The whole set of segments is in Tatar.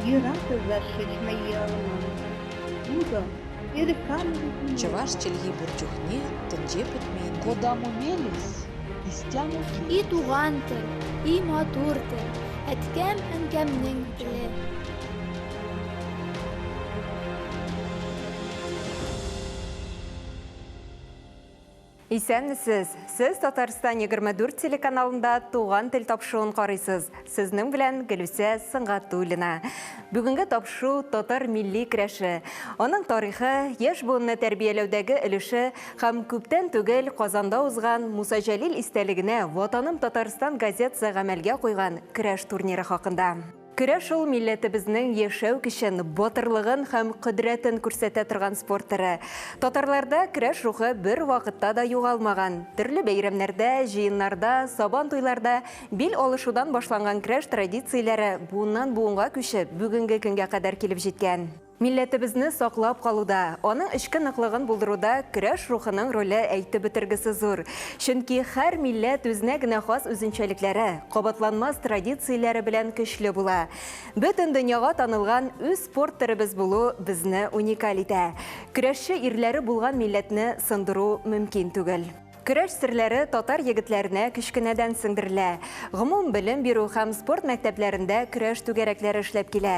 Юрата зашишмайялман. Муда, Чаваш челги бурчухне тынже путмейн. Кодаму мелис, истяму И туган тел, и матур тел, әткәм әнкәмнең теле. Исәнмесез, сіз Татарстан 24 телеканалында туған тел тапшуын қарайсыз. Сізнің білән Гөлүсә Сыңғатуллина. Бүгінгі тапшу татар милли көрәше. Оның тарихы, еш буынны тәрбияләүдәге өлеше һәм күптән түгел Казанда узган Муса Җәлил истәлегенә Ватаным Татарстан газетасы гамәлгә куйган көрәш турниры хакында. Көрәш ул милләтебезнең яшәү көчен, батырлыгын һәм кодрәтен күрсәтә торган спорт төре. Татарларда көрәш рухы бер вакытта да югалмаган. Төрле бәйрәмнәрдә, җыеннарда, сабан туйларда бил алышудан башланган көрәш традицияләре буыннан буынга күчеп, бүгенге көнгә кадәр килеп җиткән. Милләтебезне саклап калуда, аның эчке ныклыгын булдыруда көрәш рухының роле әйтеп бетергесе зур. Чөнки һәр милләт үзенә генә хас үзенчәлекләре, кабатланмас традицияләре белән көчле була. Бөтен дөньяга танылган үз спорт төребез булу безне уникаль итә. Көрәшче ирләре булган милләтне сындыру мөмкин түгел. Көрәш серләре татар егетләренә кечкенәдән сеңдерелә. Гомум белем бирү һәм спорт мәктәпләрендә көрәш түгәрәкләре эшләп килә.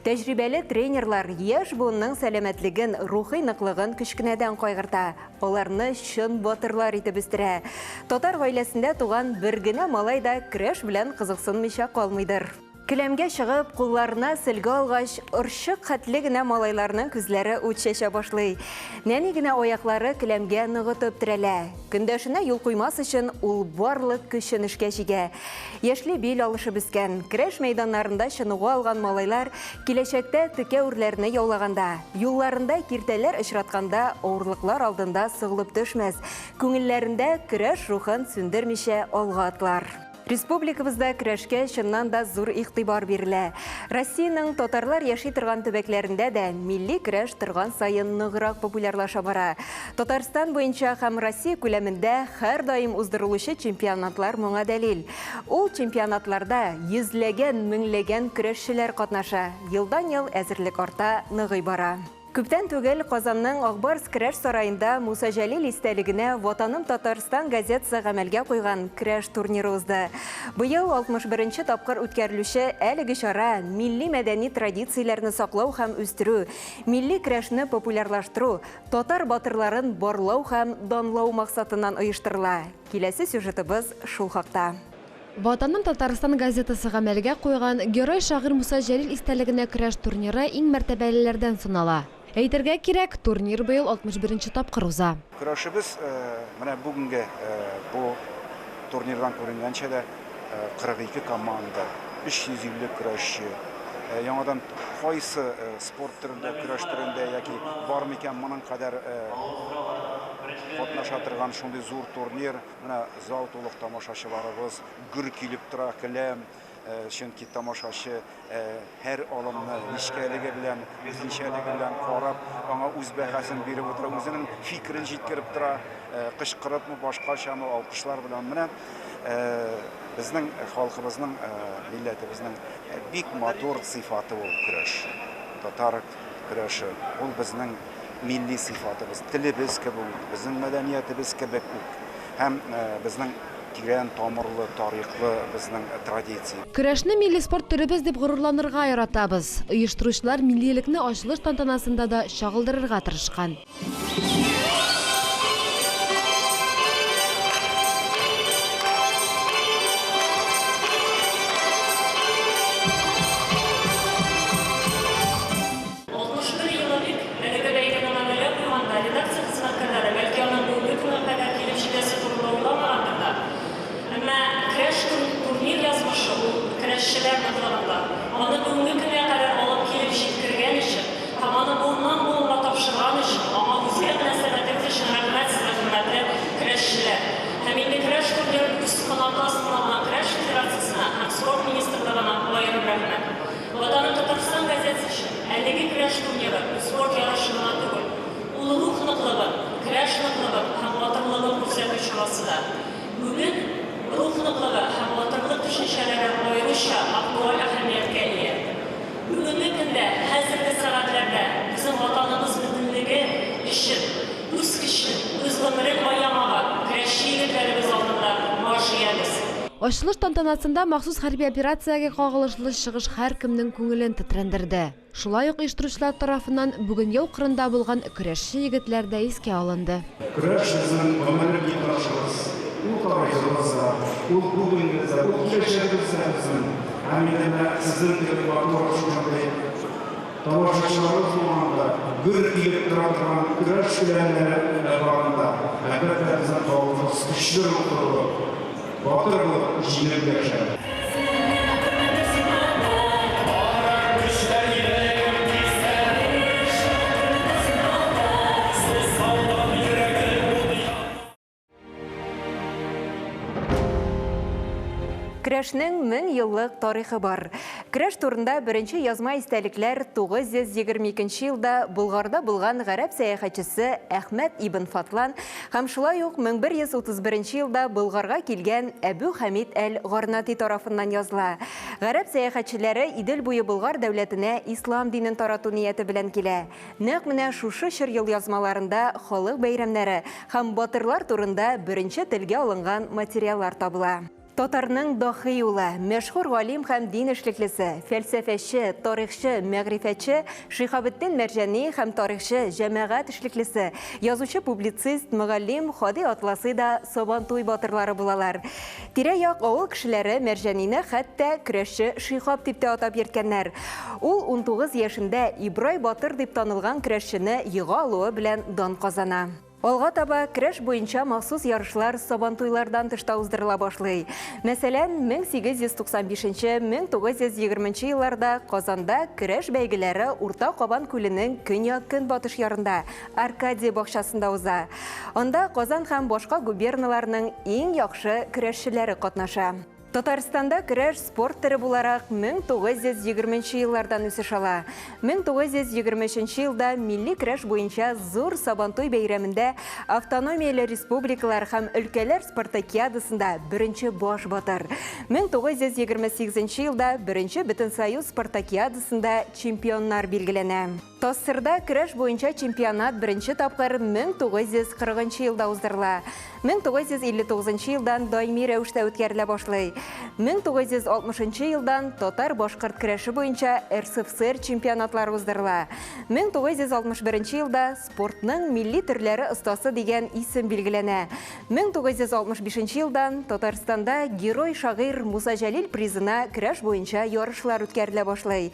Тәҗрибәле тренерлар яшь буынның сәламәтлеген, рухи ныклыгын кечкенәдән кайгырта. Аларны чын батырлар итеп үстерә. Татар гаиләсендә туган бер генә малай да көрәш белән кызыксынмыйча калмыйдыр. Келәмгә чыгып, кулларына сөлге алгач, орчык хәтле генә малайларның күзләре ут чәчә башлый. Нәни генә аяклары келәмгә ныгытып терәлә. Көндәшенә юл куймас өчен ул барлык көчен эшкә җигә. Яшьли бил алышып үскән, көрәш мәйданнарында чыныгу алган малайлар киләчәктә текә үрләрне яулаганда, юлларында киртәләр очратканда авырлыклар алдында сыгылып төшмәс. Күңелләрендә көрәш рухын сүндермичә алга атлар. Республикабызда көрәшкә чыннан да зур игътибар бирелә. Россиянең татарлар яши торган төбәкләрендә дә милли көрәш торган сайын ныграк популярлаша бара. Татарстан буенча һәм Россия күләмендә һәр даим уздырылучы чемпионатлар моңа дәлил. Ул чемпионатларда йөзләгән, меңләгән көрәшчеләр катнаша. Елдан-ел әзерлек арта, ныгый бара. Күптән түгел Казанның Акбарс көрәш сарайында Муса Җәлил истәлегенә Ватаным Татарстан газетасы гамәлгә куйган көрәш турниры узды. Быел 61-нче тапкыр үткәрелүче әлеге чара милли мәдәни традицияләрне саклау һәм үстерү, милли көрәшне популярлаштыру, татар батырларын барлау һәм данлау максатыннан оештырыла. Киләсе сюжетыбыз шул хакта. Ватаным Татарстан газетасы гамәлгә куйган герой шагыйрь Муса Җәлил истәлегенә көрәш турниры иң мәртәбәлеләрдән санала. Әйтергә кирәк, турнир быел 61-нче тапкыр уза. Көрәшебез менә бүгенге бу турнирдан күренгәнчә дә 42 команда, 350 көрәшче. Яңадан кайсы спорт төрендә, көрәш төрендә яки бар микән моның кадәр катнаша торган шундый зур турнир, менә зал тулык тамашачыларыбыз гүр килеп тора, келәм. Чөнки тамашачы һәр алымны нечкәлеге белән, үзенчәлеге белән карап, аңа үз бәһасен биреп утыра, үзенең фикерен җиткереп тора, кычкырыпмы, башкачамы алкышлар белән менә безнең халкыбызның, милләтебезнең бик матур сыйфаты ул көрәш. Татар көрәше ул безнең милли сыйфатыбыз, телебез кебек, безнең мәдәниятебез кебек үк. Һәм безнең тирән тамырлы, тарихлы безнең традиция. Көрәшне милли спорт төребез дип горурланырга яратабыз. Оештыручылар милливлекне ачылыш тантанасында да чагылдырырга тырышкан. Аны бүгенге көнгә кадәр алып килеп җиткергән өчен, һәм аны буыннан буынга тапшырган өчен, аңа үзгә мөнәсәбәтегез өчен рәхмәт сезгә, хөрмәтле көрәшчеләр. Һәм инде көрәш турнирын үз канатында көрәш федерациясенә һәм спорт министрлыгына аерым рәхмәт. Ватаным Татарстан газетасы өчен әлеге көрәш турниры спорт ярышына түгел, ул рух ныклыгын, көрәш ныклыгын һәм батырлыгын күрсәтүче васыта. Бүген рух ныклыгы һәм батырлык төшенчәләре аеруча актуаль әһәмияткә ия. Бүгенге Ачылыш тантанасында махсус хәрби операциягә кагылышлы чыгыш һәркемнең күңелен тетрәндерде. Шулай ук оештыручылар тарафыннан бүген яу кырында булган көрәшче егетләр дә искә алынды. Көрәш безнең гомерлек иптәшебез, ул тарихыбызда, ул бүгенебездә, ул киләчәгебездә безнең. Һәм инде сезнең кебек матур шундый тамашачыларыбыз булганда, гөр килеп тора торган көрәш беләннәре барында, әлбәттә безнең халкыбыз көчле булып, батыр булып җиңеп яшәр. Көрәшнең 1000 еллык тарихы бар. Көрәш турында беренче язма истәлекләр 922 елда Булгарда булган гарәп сәяхәтчесе Әхмәт ибн Фатлан һәм шулай ук 1131 елда Булгарга килгән Әбу Хамид әл-Гарнати тарафыннан языла. Гарәп сәяхәтчеләре Идел буе Булгар дәүләтенә ислам динен тарату нияте белән килә. Нәкъ менә шушы чор ел язмаларында халык бәйрәмнәре һәм батырлар турында беренче телгә алынган материаллар табыла. Татарның дахи улы, мәшһүр галим һәм дин эшлеклесе, фәлсәфәче, тарихчы, мәгърифәтче Шихабетдин Мәрҗани һәм тарихчы, җәмәгать эшлеклесе, язучы, публицист, мөгаллим Хади Атласы да Сабантуй батырлары булалар. Тирә-як авыл кешеләре Мәрҗанине хәтта көрәшче Шихаб дип тә атап йөрткәннәр. Ул 19 яшендә Ибрай Батыр дип танылган көрәшчене йыга алуы белән дан казана. Алга таба көрәш буенча махсус ярышлар Сабантуйлардан тышта уздырыла башлый. Мәсәлән, 1895-1920 елларда Казанда көрәш бәйгеләре Урта Кабан күленең көньяк-көнбатыш ярында Аркадия бакчасында уза. Анда Казан һәм башка губерналарның иң яхшы көрәшчеләре катнаша. Татарстанда көрәш спорт түрі буларак 1920 еллардан үсеш ала. 1923 елда милли көрәш буенча зур Сабантуй бәйрәмендә автономияле республикалар һәм өлкәләр спартакиадасында беренче баш батыр. 1928 елда беренче Бөтенсоюз спартакиадасында чемпионнар билгеләнә. Тассырда көрәш буенча чемпионат беренче тапкыр 1940 елда уздырыла. 1959 елдан даими рәвештә үткәрелә башлый. 1960 елдан татар-башкорт көрәше буенча РСФСР чемпионатлары уздырыла. 1961 елда спортның милли төрләре остасы дигән исем билгеләнә. 1965 елдан Татарстанда Герой шагыйрь Муса Җәлил призына көрәш буенча ярышлар үткәрелә башлый.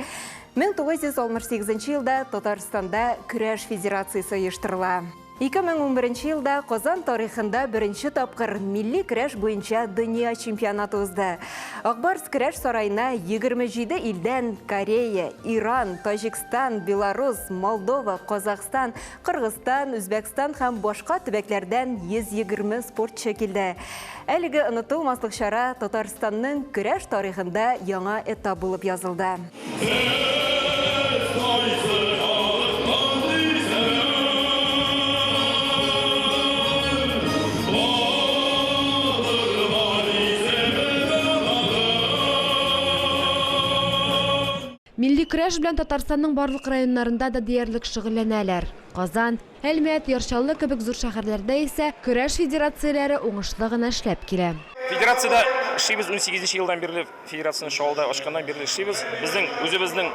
1968 елда Татарстанда көрәш федерациясе оештырыла. 2011 елда Казан тарихында беренче тапкыр милли көрәш буенча дөнья чемпионаты узды. Акбарс көрәш сарайына 27 илдән Корея, Иран, Таҗикстан, Беларусь, Молдова, Казакстан, Кыргызстан, Үзбәкстан һәм башка төбәкләрдән 120 спортчы килде. Әлеге онытылмаслык чара Татарстанның көрәш тарихында яңа этап булып язылды. Милли көрәш белән Татарстанның барлык районнарында да диярлек шөгыльләнәләр. Казан, Әлмәт, Яршаллы кебек зур шәһәрләрдә исә көрәш федерацияләре уңышлы гына эшләп килә. Федерацияда эшлибез 18 елдан бирле федерацияны шаулда ачканнан бирле эшлибез. Безнең үзебезнең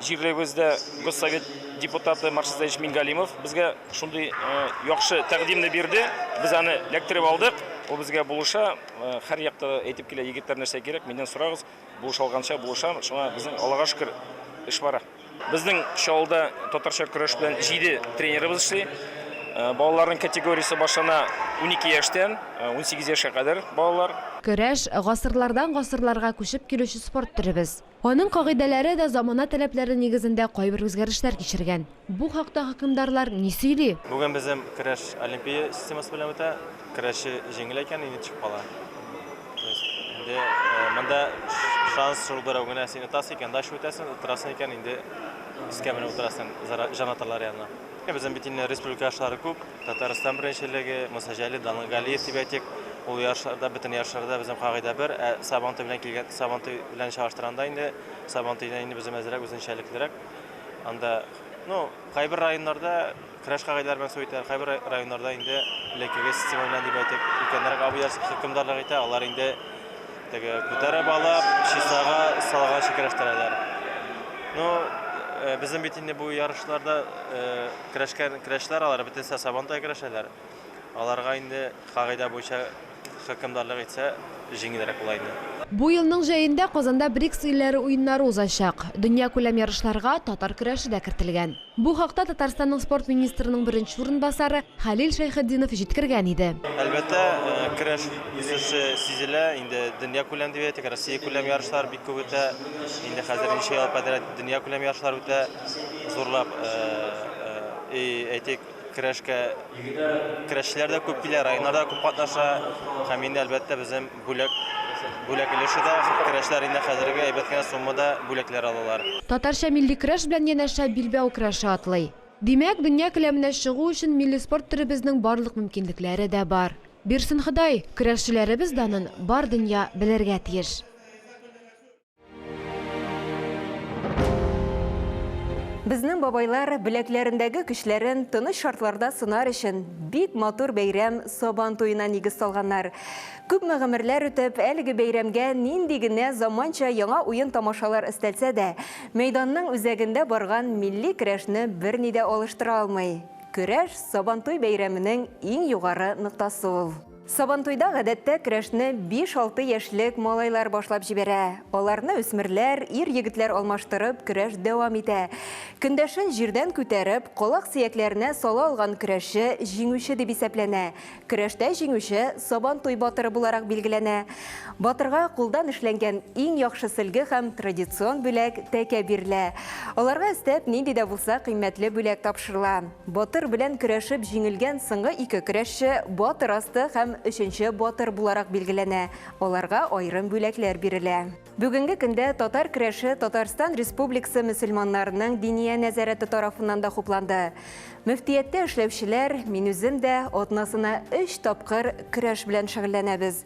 җирлегебездә Госсовет депутаты Маршизаевич Мингалимов безгә шундый яхшы тәкъдимне бирде. Без аны эләктереп алдык. Ул безгә булыша, һәр якта әйтеп килә, егетләр нәрсә кирәк, миннән сорагыз, булыша алганча булышам. Шуңа безнең Аллага шөкер эш бара. Безнең шаулда татарча көрәш белән 7 тренерыбыз эшли. Балаларның категориясе башлана 12 яшьтән 18 яшькә кадәр балалар. Көрәш гасырлардан гасырларга күчеп килүче спорт төребез. Аның кагыйдәләре дә замана таләпләре нигезендә кайбер үзгәрешләр кичергән. Бу хакта хөкемдарлар ни сөйли? Бүген безнең көрәш олимпия системасы белән үтә. Көрәшче җиңел икән, инде чыгып кала. Инде монда шанс шул берәү генә сине тас икән, даш үтәсен, утырасың икән, инде искә менә утырасың җанатарлар янына. Безнең бит инде республикашлары күп. Татарстан беренчелеге, Муса Җәлил, Данил Галиев дип әйтик. Ул ярышларда, бөтен ярышларда безнең кагыйдә бер, Сабантуй белән килгән, Сабантуй белән чагыштырганда инде Сабантуйда инде безнең әзрәк үзенчәлеклерәк. Анда, кайбер районнарда көрәш кагыйдәләре белән сөйтә, кайбер районнарда инде леккәге система белән дип әйтик. Икәннәрәк абыяр хөкемдарлар әйтә, алар инде теге күтәреп алып, чисага салга шикәрәштерәләр. Ну, безнең бит инде бу ярышларда көрәшкән алар бөтенсә Сабантуй көрәшәләр. Аларга инде кагыйдә буенча хөкемдарлык итсә, җиңелрәк була инде. Бу елның җәендә Казанда БРИКС илләре уеннары узачак. Дөнья күләм ярышларга татар көрәше дә кертелгән. Бу хакта Татарстанның спорт министрының беренче урынбасары Хәлил Шәйхетдинов җиткергән иде. Әлбәттә, көрәш үсеше сизелә. Инде дөнья күләм дип әйтик, Россия күләм ярышлар бик күп үтә. Инде хәзер ничә ел подряд дөнья күләм ярышлар үтә. Зурлап әйтик, көрәшчеләр дә күп килә, районнарда күп катнаша. Һәм инде әлбәттә безнең бүләк өлеше көрәшләр инде хәзерге әйбәт кенә суммада бүләкләр алалар. Татарча милли көрәш белән янәшә билбәү көрәше атлый. Димәк, дөнья күләменә чыгу өчен милли спорт төребезнең барлык мөмкинлекләре дә бар. Бирсен Ходай, көрәшчеләребез данын бар дөнья белергә тиеш. Безнең бабайлар беләкләрендәге көчләрен тыныч шартларда сынар өчен бик матур бәйрәм Сабан туена нигез салганнар. Күп гомерләр үтеп, әлеге бәйрәмгә нинди генә заманча яңа уен тамашалар өстәлсә дә, мәйданның үзәгендә барган милли көрәшне берни дә алыштыра алмый. Көрәш Сабантуй бәйрәменең иң югары ноктасы ул. Сабантуйда гадәттә көрәшне 5-6 яшьлек малайлар башлап җибәрә. Аларны үсмерләр, ир-егетләр алмаштырып көрәш дәвам итә. Көндәшен җирдән күтәреп, колак сөякләренә сала алган көрәшче җиңүче дип исәпләнә. Көрәштә җиңүче Сабантуй батыры буларак билгеләнә. Батырга кулдан эшләнгән иң яхшы сөлге һәм традицион бүләк тәкә бирелә. Аларга өстәп нинди дә булса кыйммәтле бүләк тапшырыла. Батыр белән көрәшеп җиңелгән соңгы 2 көрәшче батыр асты һәм 3нче батыр буларак билгеләнә. Аларга аерым бүләкләр бирелә. Бүгенге көндә татар көрәше Татарстан Республикасы мөселманнарының диния нәзарәте тарафыннан да хупланды. Мөфтияттә эшләүчеләр, мин үзем дә атнасына 3 тапкыр көрәш белән шөгыльләнәбез.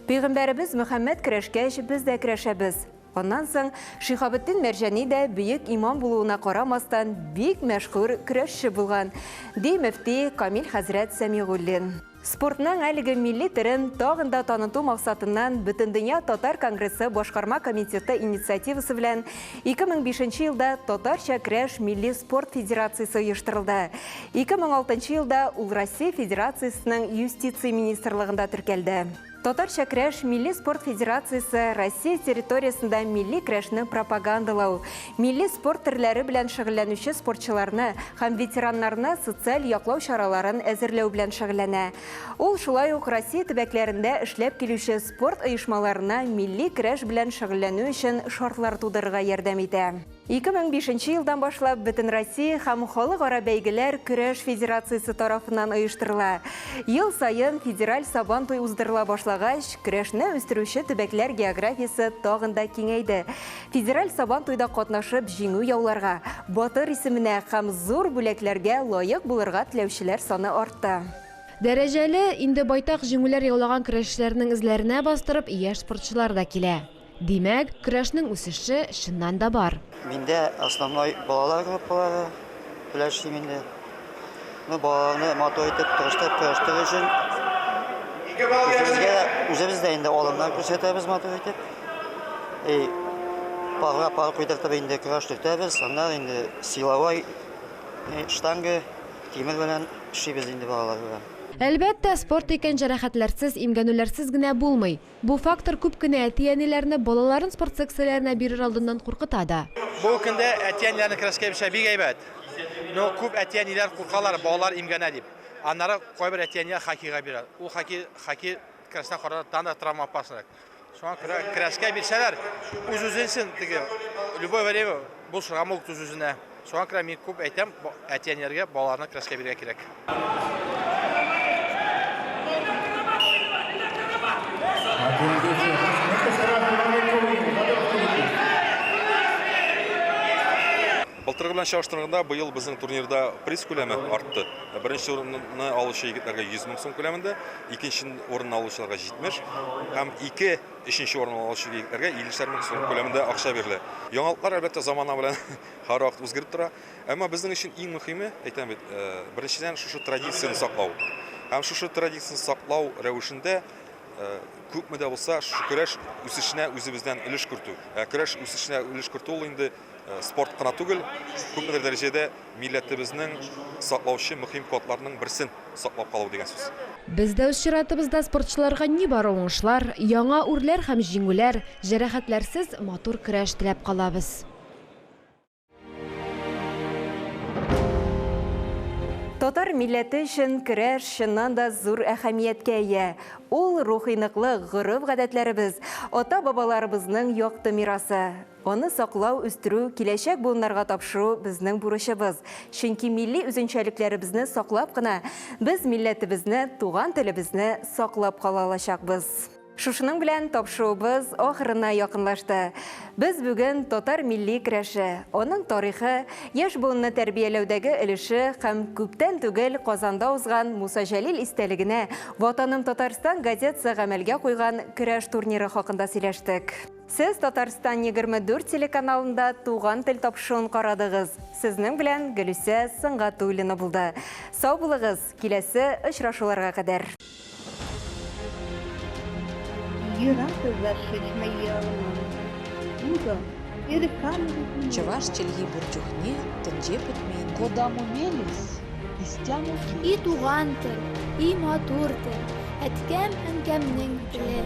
Пәйгамбәребез Мөхәммәд көрәшкәч, без дә көрәшәбез. Оннан соң Шихабетдин Мәрҗани дә бөек имам булуына карамастан бик мәшһүр көрәшче булган, ди мөфти Камил хәзрәт Сәмигуллин. Спортның әлеге милли төрен тагын да таныту максатыннан Бөтендөнья татар конгрессы башкарма комитеты инициативасы белән 2005 елда Татарча көрәш милли спорт федерациясе оештырылды. 2006 елда ул Россия Федерациясының юстиция министрлыгында теркәлде. Татарча көрәш милли спорт федерациясе Россия территориясында милли көрәшне пропагандалау, милли спорт төрләре белән шөгыльләнүче спортчыларны һәм ветераннарны социаль яклау чараларын әзерләү белән шөгыльләнә. Ул шулай ук Россия төбәкләрендә эшләп килүче спорт оешмаларына милли көрәш белән шөгыльләнү өчен шартлар тудырырга ярдәм итә. 2005 елдан башлап Бөтен Россия һәм халыкара бәйгеләр көрәш федерациясе тарафыннан оештырыла. Ел сайын федераль Сабантуй уздырыла башлагач, көрәшне үстерүче төбәкләр географиясе тагын да киңәйде. Федераль Сабантуйда катнашып җиңү яуларга, батыр исеменә һәм зур бүләкләргә лаек булырга теләүчеләр саны артты. Дәрәҗәле инде байтак җиңүләр яулаган көрәшчеләрнең эзләренә бастырып, яшь спортчылар да килә. Димәк, көрәшнең үсеше чыннан да бар. Миндә основной балалар группалары беләшим инде. Балаларны матур итеп тырыштырып көрәштер өчен үзебездә инде алымнар күрсәтәбез матур итеп. Пар куйдыртып инде көрәш итәбез. Аннан инде силовой штанга, тимер белән эшлибез инде балалар белән. Әлбәттә, спорт икән җәрәхәтләрсез, имгәнүләрсез генә булмый. Бу фактор күп кенә әти-әниләрне балаларын спорт секцияләренә бирер алдыннан куркыта да. Бу көндә әти-әниләрне көрәшкә бирү бик әйбәт. Но күп әти-әниләр куркалар, балалар имгәнә дип. Аннары кайбер әти-әниләр хоккейга бирә. Ул хоккей көрәшенә карата да травма опасный. Шуңа күрә көрәшкә бирсәләр, үз-үзен теге любой время бу шрамы үз-үзенә. Шуңа күрә мин күп әйтәм, әти-әниләргә балаларны көрәшкә бирергә кирәк. Былтыргы белән чагыштырганда быел безнең турнирда приз күләме артты. Беренче урынны алучы егетләргә 100 мең сум күләмендә, икенче урынны алучыларга 70 һәм 3нче урынны алучы егетләргә 50 мең сум күләмендә акча бирелә. Яңалыклар әлбәттә замана белән һәр вакыт үзгәреп тора, әмма безнең өчен иң мөһиме, әйтәм бит, беренчедән шушы традицияны саклау. Һәм шушы традицияны саклау рәвешендә күпме дә булса шу көрәш үсешенә үзебездән өлеш кертү. Көрәш үсешенә өлеш кертү ул инде спорт кына түгел, күпмедер дәрәҗәдә милләтебезнең саклаучы мөһим кодларының берсен саклап калу дигән сүз. Без дә үз чиратыбызда спортчыларга ни бары уңышлар, яңа үрләр һәм җиңүләр, җәрәхәтләрсез матур көрәш теләп калабыз. Татар милләте өчен көрәш чыннан да зур әһәмияткә ия. Ул рухи ныклык, гореф-гадәтләребез, ата-бабаларыбызның якты мирасы. Аны саклау, үстерү, киләчәк буыннарга тапшыру безнең бурычыбыз. Чөнки милли үзенчәлекләребезне саклап кына без милләтебезне, туган телебезне саклап кала алачакбыз. Шушының белән тапшыруыбыз ахырына якынлашты. Без бүген татар милли көрәше, аның тарихы, яшь буынны тәрбияләүдәге өлеше һәм күптән түгел Казанда узган Муса Җәлил истәлегенә Ватаным Татарстан газетасы гамәлгә куйган көрәш турниры хакында сөйләштек. Сез Татарстан 24 телеканалында туган тел тапшыруын карадыгыз. Сезнең белән Гөлүсә Сыңгатуллина булды. Сау булыгыз, киләсе очрашуларга кадәр. Чуваш чилги бурчухне тынже путмейнде. Куда мумелис, истяму И туган тел, и матур тел, әткәм әнкәмнең теле.